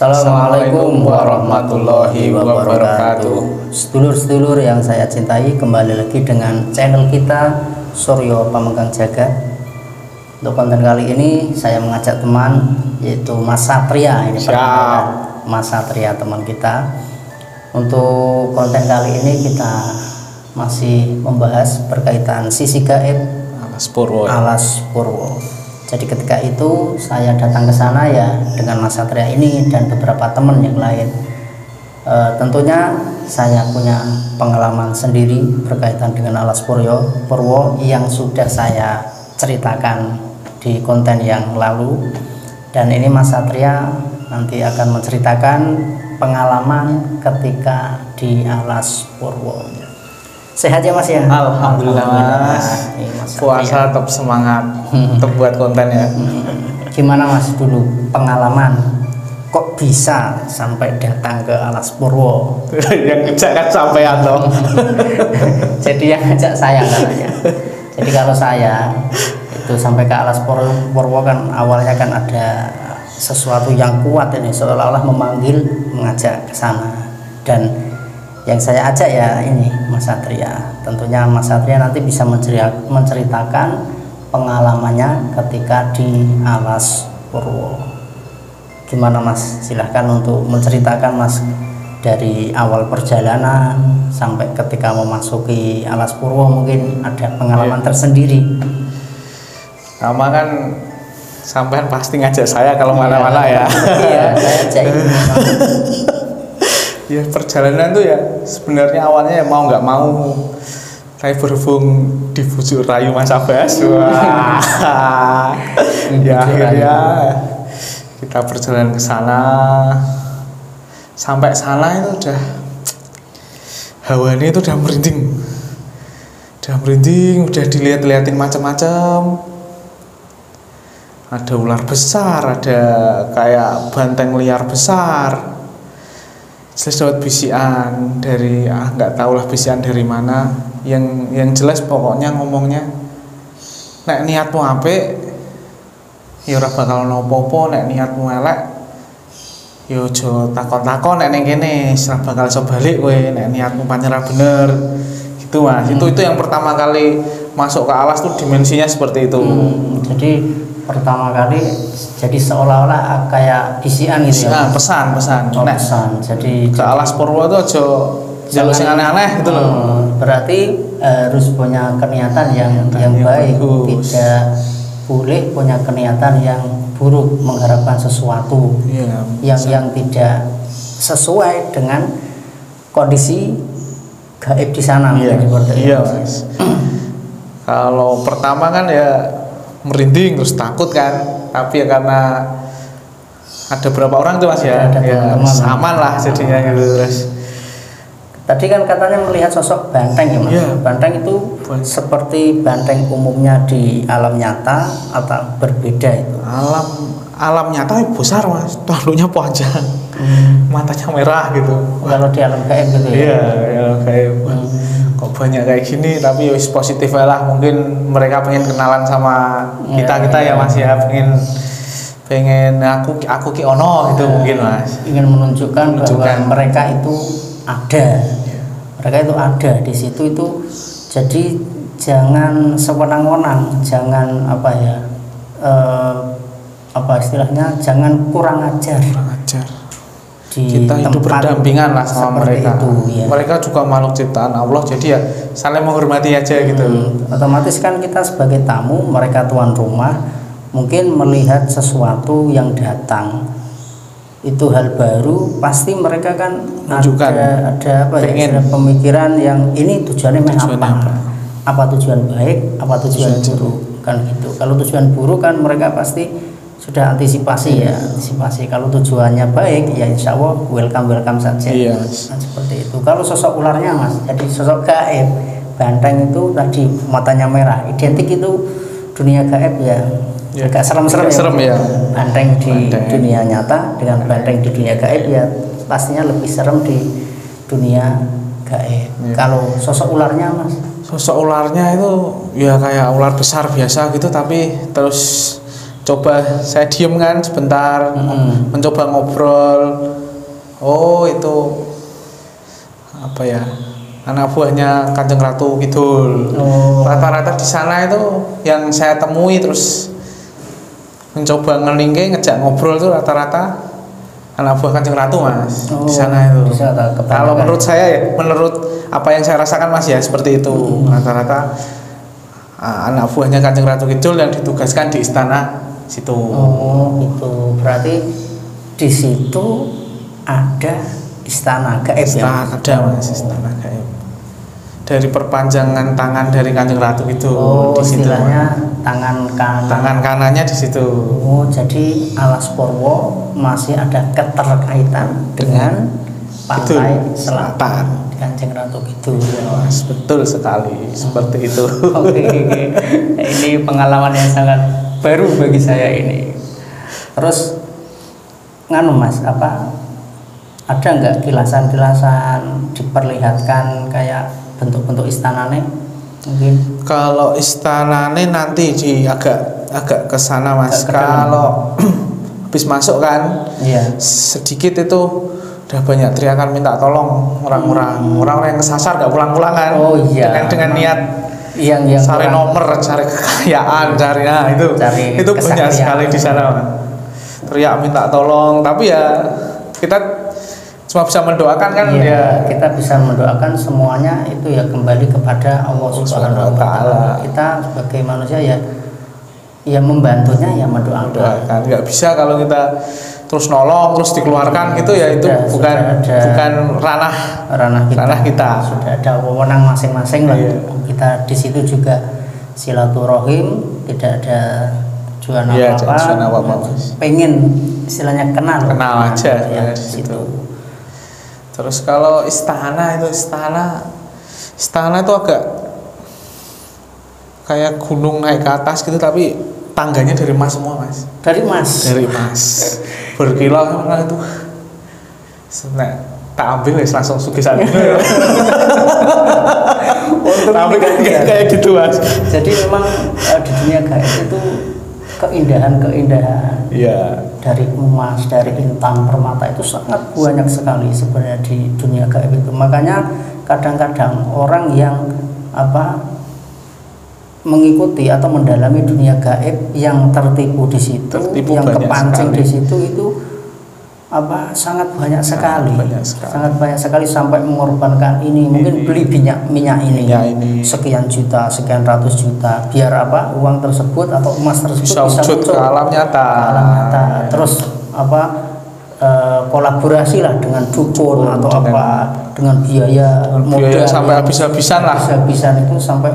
Assalamualaikum warahmatullahi wabarakatuh. Sedulur-sedulur yang saya cintai, kembali lagi dengan channel kita Suryo Pamengkang Jagat. Untuk konten kali ini saya mengajak teman, yaitu Mas Satria. Ini Mas Satria, teman kita. Untuk konten kali ini kita masih membahas berkaitan sisi gaib Alas Purwo. Jadi ketika itu saya datang ke sana ya dengan Mas Satria ini dan beberapa teman yang lain. Tentunya saya punya pengalaman sendiri berkaitan dengan Alas Purwo yang sudah saya ceritakan di konten yang lalu. Dan ini Mas Satria nanti akan menceritakan pengalaman ketika di Alas Purwo. Sehat ya Mas ya? Alhamdulillah Mas. Puasa tetap semangat, tetap buat konten ya. Gimana Mas dulu pengalaman kok bisa sampai datang ke Alas Purwo? Yang ngejak kan sampean toh. Jadi yang ngajak saya katanya. Jadi kalau saya itu sampai ke Alas Purwo kan awalnya kan ada sesuatu yang kuat ini, seolah-olah mengajak ke sana. Dan yang saya ajak ya ini Mas Satria. Tentunya Mas Satria nanti bisa menceritakan pengalamannya ketika di Alas Purwo. Gimana Mas? Silahkan untuk menceritakan Mas, dari awal perjalanan sampai ketika memasuki Alas Purwo, mungkin ada pengalaman tersendiri. Sama kan sampean pasti ngajak saya kalau mana-mana ya. Iya, saya ajak ini. Ya perjalanan tuh ya sebenarnya awalnya ya mau nggak mau, saya berhubung dibujuk rayu Mas Abbas. Wah. Ya akhirnya kita berjalan ke sana. Sampai sana itu udah hawanya itu udah merinding, udah dilihat-liatin macam-macam. Ada ular besar, ada kayak banteng liar besar. Jelas dapat bisian dari nggak tahu lah bisian dari mana. Yang jelas pokoknya ngomongnya, nek niatmu apik ya ora bakal nopo-opo, nek niatmu elek ya aja takon-takon, nek ning kene ora bakal iso balik kowe, nek niatmu pancen bener. Gitu Mas. Itu yang pertama kali masuk ke alas tuh dimensinya seperti itu. Jadi pertama kali jadi seolah-olah kayak bisian gitu ya. Pesan. Jadi ke Alas Purwo itu aja jalur sing aneh-aneh gitu loh. Berarti harus punya keniatan yang baik, bagus. Tidak boleh punya keniatan yang buruk, mengharapkan sesuatu yang tidak sesuai dengan kondisi gaib di sana. Iya Mas. Kalau pertama kan ya merinding terus takut kan, tapi ya karena ada berapa orang tuh Mas ya aman lah jadinya gitu. Terus tadi kan katanya melihat sosok banteng ya Mas. Banteng itu seperti banteng umumnya di alam nyata atau berbeda itu? Alam nyata besar Mas, tanduknya panjang, matanya merah gitu. Kalau di alam gaib gitu ya? Iya, alam gaib. Kok banyak kayak gini, tapi ya positif lah, mungkin mereka pengen kenalan sama kita ya Mas ya, pengen aku ki ono gitu mungkin Mas, ingin menunjukkan bahwa mereka itu ada, di situ itu. Jadi jangan sewenang-wenang, jangan istilahnya, jangan kurang ajar. Kita hidup berdampingan lah sama mereka itu, ya. Mereka juga makhluk ciptaan Allah, jadi ya saling menghormati aja gitu. Otomatis kan kita sebagai tamu, mereka tuan rumah, mungkin melihat sesuatu yang datang itu hal baru, pasti mereka kan ada pemikiran yang ini tujuannya apa tujuan baik, apa tujuan buruk kan gitu. Kalau tujuan buruk kan mereka pasti sudah antisipasi. Kalau tujuannya baik ya insya Allah welcome saja. Nah, seperti itu. Kalau sosok ularnya Mas, jadi sosok gaib banteng itu tadi matanya merah, identik itu dunia gaib ya. Agak serem ya. Banteng di dunia nyata dengan banteng di dunia gaib ya pastinya lebih serem di dunia gaib. Kalau sosok ularnya Mas? Sosok ularnya itu ya kayak ular besar biasa gitu, tapi terus coba saya diem kan sebentar, mencoba ngobrol. Oh itu apa ya, anak buahnya Kanjeng Ratu Kidul. Rata-rata di sana itu yang saya temui terus mencoba ngelingke ngejak ngobrol tuh rata-rata anak buah Kanjeng Ratu Mas. Di sana itu. Kalau menurut saya ya, menurut apa yang saya rasakan Mas ya seperti itu. Rata-rata anak buahnya Kanjeng Ratu Kidul yang ditugaskan di istana situ. Oh gitu. Berarti di situ ada istana gaib ya? Ada Mas, istana gaib. Dari perpanjangan tangan dari Kanjeng Ratu itu di situ. Istilahnya tangan kanan. Tangan kanannya di situ. Oh, jadi Alas Purwo masih ada keterkaitan dengan pantai selatan Kanjeng Ratu Kidul. Mas, betul sekali seperti itu. Oke. Ini pengalaman yang sangat baru bagi saya ini. Terus nganu Mas, apa ada nggak kilasan-kilasan diperlihatkan kayak bentuk-bentuk istanane mungkin? Kalau istanane nanti di agak ke sana Mas. Kalau habis masuk kan, sedikit itu udah banyak teriakan minta tolong orang-orang yang kesasar nggak pulang-pulang kan. Oh iya. Dengan niat yang cari nomor, cari kekayaan, itu banyak sekali di sana Mas. Teriak minta tolong, tapi ya kita cuma bisa mendoakan kan ya. Kita bisa mendoakan semuanya itu ya kembali kepada Allah Subhanahu wa taala. Kita sebagai manusia ya membantunya ya mendoakan. Nggak bisa kalau kita terus nolong terus dikeluarkan gitu ya, itu bukan ranah kita. Sudah ada wewenang masing-masing lah. Kita di situ juga silaturahim, tidak ada tujuan apa-apa. Pengen istilahnya kenal aja ya, di situ. Terus kalau istana itu agak kayak gunung naik ke atas gitu, tapi tangganya dari emas semua Mas. Dari emas. Berkilau orang itu. Nah, tak ambil langsung sugisan. Tapi kayak gitu Mas. Jadi memang di dunia gaib itu keindahan dari emas, dari intan, permata itu sangat banyak sekali sebenarnya di dunia gaib itu. Makanya kadang-kadang orang yang mengikuti atau mendalami dunia gaib yang tertipu di situ, yang kepancing di situ itu sangat banyak sekali, sangat banyak sekali sampai mengorbankan mungkin beli minyak ini sekian juta, sekian ratus juta, biar uang tersebut atau emas tersebut bisa muncul ke alam nyata. Terus kolaborasi lah dengan dukun atau dengan biaya modal sampai habis-habisan itu sampai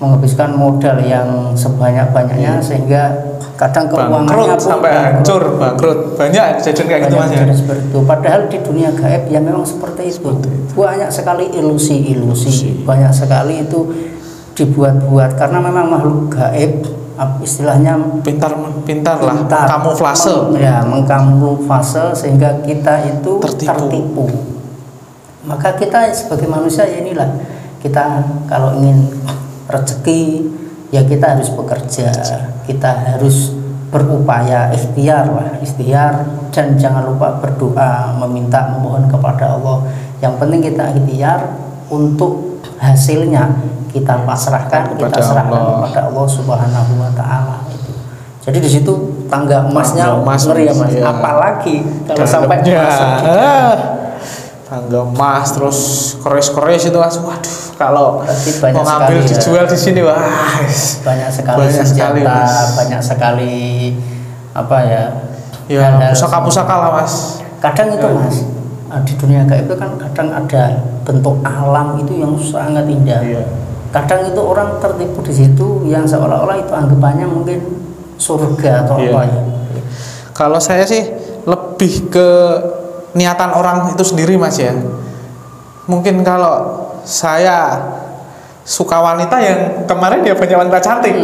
menghabiskan modal yang sebanyak-banyaknya sehingga kadang keuangannya sampai hancur, bangkrut. Banyak kejadian kayak gitu Mas ya. Padahal di dunia gaib ya memang seperti itu. Banyak sekali ilusi, banyak sekali itu dibuat-buat karena memang makhluk gaib istilahnya pintar lah, kamuflase. Mengkamuflase sehingga kita itu tertipu. Maka kita sebagai manusia inilah, kita kalau ingin rezeki ya kita harus bekerja, kita harus berupaya, ikhtiar dan jangan lupa berdoa, memohon kepada Allah. Yang penting kita ikhtiar, untuk hasilnya kita pasrahkan, kita serahkan kepada Allah Subhanahu wa taala itu. Jadi di situ tangga emasnya ngeri ya Mas. Apalagi kalau sampai masuk tangga emas terus keris itu Mas. Waduh, kalau mau ngambil dijual di sini banyak sekali senjata, banyak sekali pusaka-pusaka lah Mas. Kadang itu Mas, di dunia gaib itu kan kadang ada bentuk alam itu yang sangat indah. Kadang itu orang tertipu di situ yang seolah-olah itu anggapannya mungkin surga atau apa ya. Kalau saya sih lebih ke niatan orang itu sendiri Mas ya. Mungkin kalau saya suka wanita, yang kemarin ya banyak wanita cantik.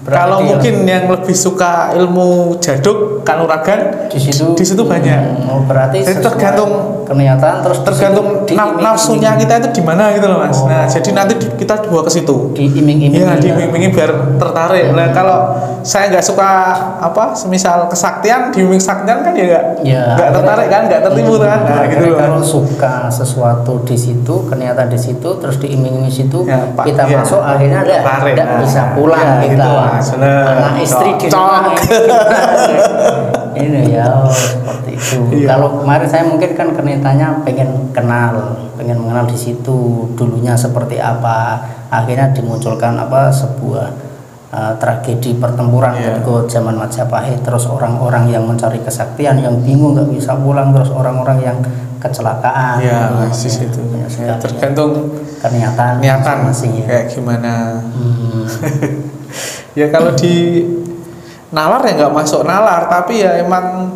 Kalau mungkin yang lebih suka ilmu jaduk, kanuragan, di situ banyak. Berarti jadi tergantung kenyataan terus tergantung nafsunya kita itu di mana gitu loh Mas. Nah, jadi nanti kita dibawa ke situ. Diiming-imingi. Ya, diiming-imingi biar tertarik. Nah, kalau saya nggak suka semisal kesaktian, diiming kesaktian kan ya nggak tertarik kan, nggak tertipu kan. Nah, gitu loh. Kalau suka sesuatu di situ, kenyataan di situ, terus diiming-imingi situ, kita masuk akhirnya nggak bisa pulang kita. Gitu, anak istri di rumah. Ini ya seperti itu. Kalau kemarin saya mungkin kan kenyataannya pengen mengenal di situ dulunya seperti apa, akhirnya dimunculkan sebuah tragedi pertempuran ketika zaman Majapahit, terus orang-orang yang mencari kesaktian yang bingung nggak bisa pulang, terus orang-orang yang kecelakaan. Itu tergantung kenyataan masing-masing kayak gimana. Ya kalau di nalar ya nggak masuk nalar, tapi ya emang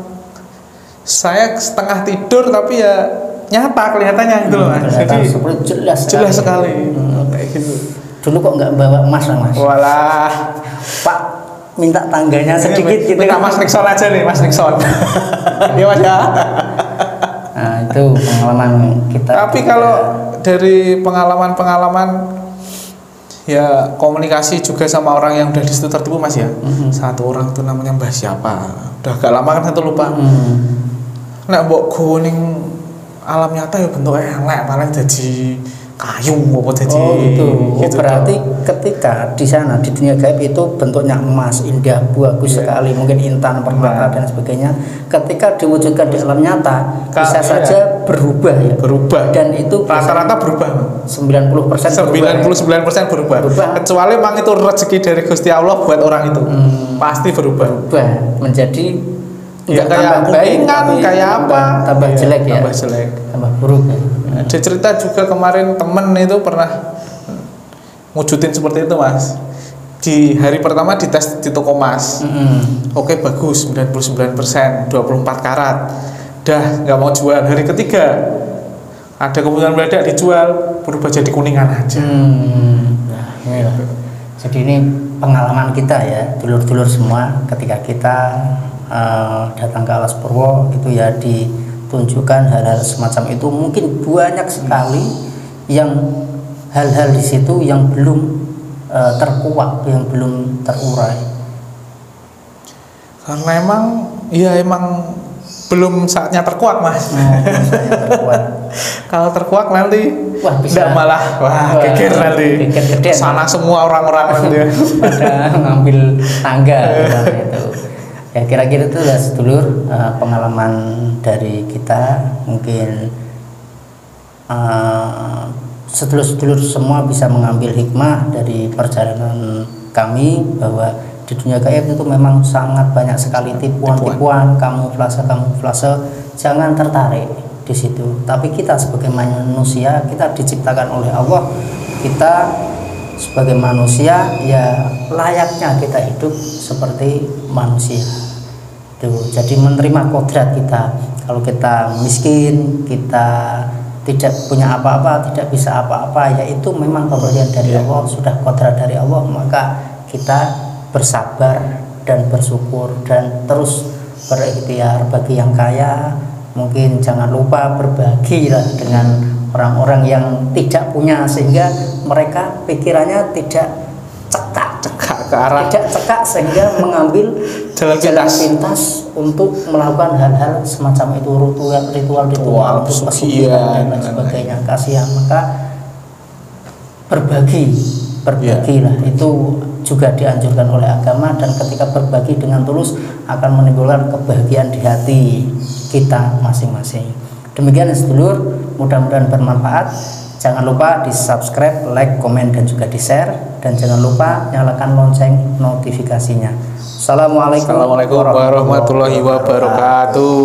saya setengah tidur tapi ya nyata kelihatannya gitu loh Mas. Jadi jelas sekali. Kayak gitu. Dulu kok nggak bawa emas lah Mas? Walah, Pak minta tangganya sedikit gitu. Minta Mas Nixon aja nih, Mas Nixon. Iya Mas ya. Nah itu pengalaman kita. Tapi kalau dari pengalaman ya komunikasi juga sama orang yang udah di situ tertipu Mas ya. Satu orang tuh namanya Mbah siapa, udah agak lama kan satu lupa. Nek mbok goning alam nyata ya bentuknya elek, paling jadi kayu apa jadi gitu. Berarti ketika di sana di dunia gaib itu bentuknya emas, indah, bagus sekali, mungkin intan, permata dan sebagainya. Ketika diwujudkan di alam nyata bisa saja berubah ya. Berubah. Dan itu rata-rata berubah. 99% berubah. Kecuali memang itu rezeki dari Gusti Allah buat orang itu. Pasti berubah. Menjadi ya kayak kupingan, kayak apa? Tambah jelek ya. Tambah jelek. Tambah buruk ya. Ada cerita juga kemarin temen itu pernah wujudin seperti itu Mas. Di hari pertama dites di toko emas. Oke bagus 99%, 24 karat. Dah nggak mau jual. Hari ketiga ada kebutuhan mendadak dijual, berubah jadi kuningan aja. Jadi ini pengalaman kita ya, dulur-dulur semua, ketika kita datang ke Alas Purwo itu ya ditunjukkan hal-hal semacam itu. Mungkin banyak sekali yang hal-hal di situ yang belum terkuak, yang belum terurai. Karena emang belum saatnya terkuak Mas. Kalau terkuak nanti tidak malah geger nanti. Sana semua orang-orang nanti pada ngambil tangga itu. Ya kira-kira itu lah sedulur pengalaman dari kita. Mungkin sedulur-sedulur semua bisa mengambil hikmah dari perjalanan kami, bahwa di dunia gaib itu memang sangat banyak sekali tipuan-tipuan, kamuflase. Jangan tertarik di situ. Tapi kita sebagai manusia, kita diciptakan oleh Allah. Kita sebagai manusia ya layaknya kita hidup seperti manusia. Jadi menerima kodrat kita. Kalau kita miskin, kita tidak punya apa-apa, tidak bisa apa-apa, ya itu memang pemberian dari Allah, sudah kodrat dari Allah. Maka kita bersabar dan bersyukur dan terus berikhtiar. Bagi yang kaya mungkin jangan lupa berbagi lah dengan orang-orang yang tidak punya, sehingga mereka pikirannya tidak cekak sehingga mengambil jalan pintas untuk melakukan hal-hal semacam itu, ritual untuk pesugihan dan sebagainya. Kasihan. Maka berbagilah, itu juga dianjurkan oleh agama, dan ketika berbagi dengan tulus akan menimbulkan kebahagiaan di hati kita masing-masing. Demikian sedulur, mudah-mudahan bermanfaat. Jangan lupa di subscribe, like, komen, dan juga di share, dan jangan lupa nyalakan lonceng notifikasinya. Assalamualaikum warahmatullahi wabarakatuh.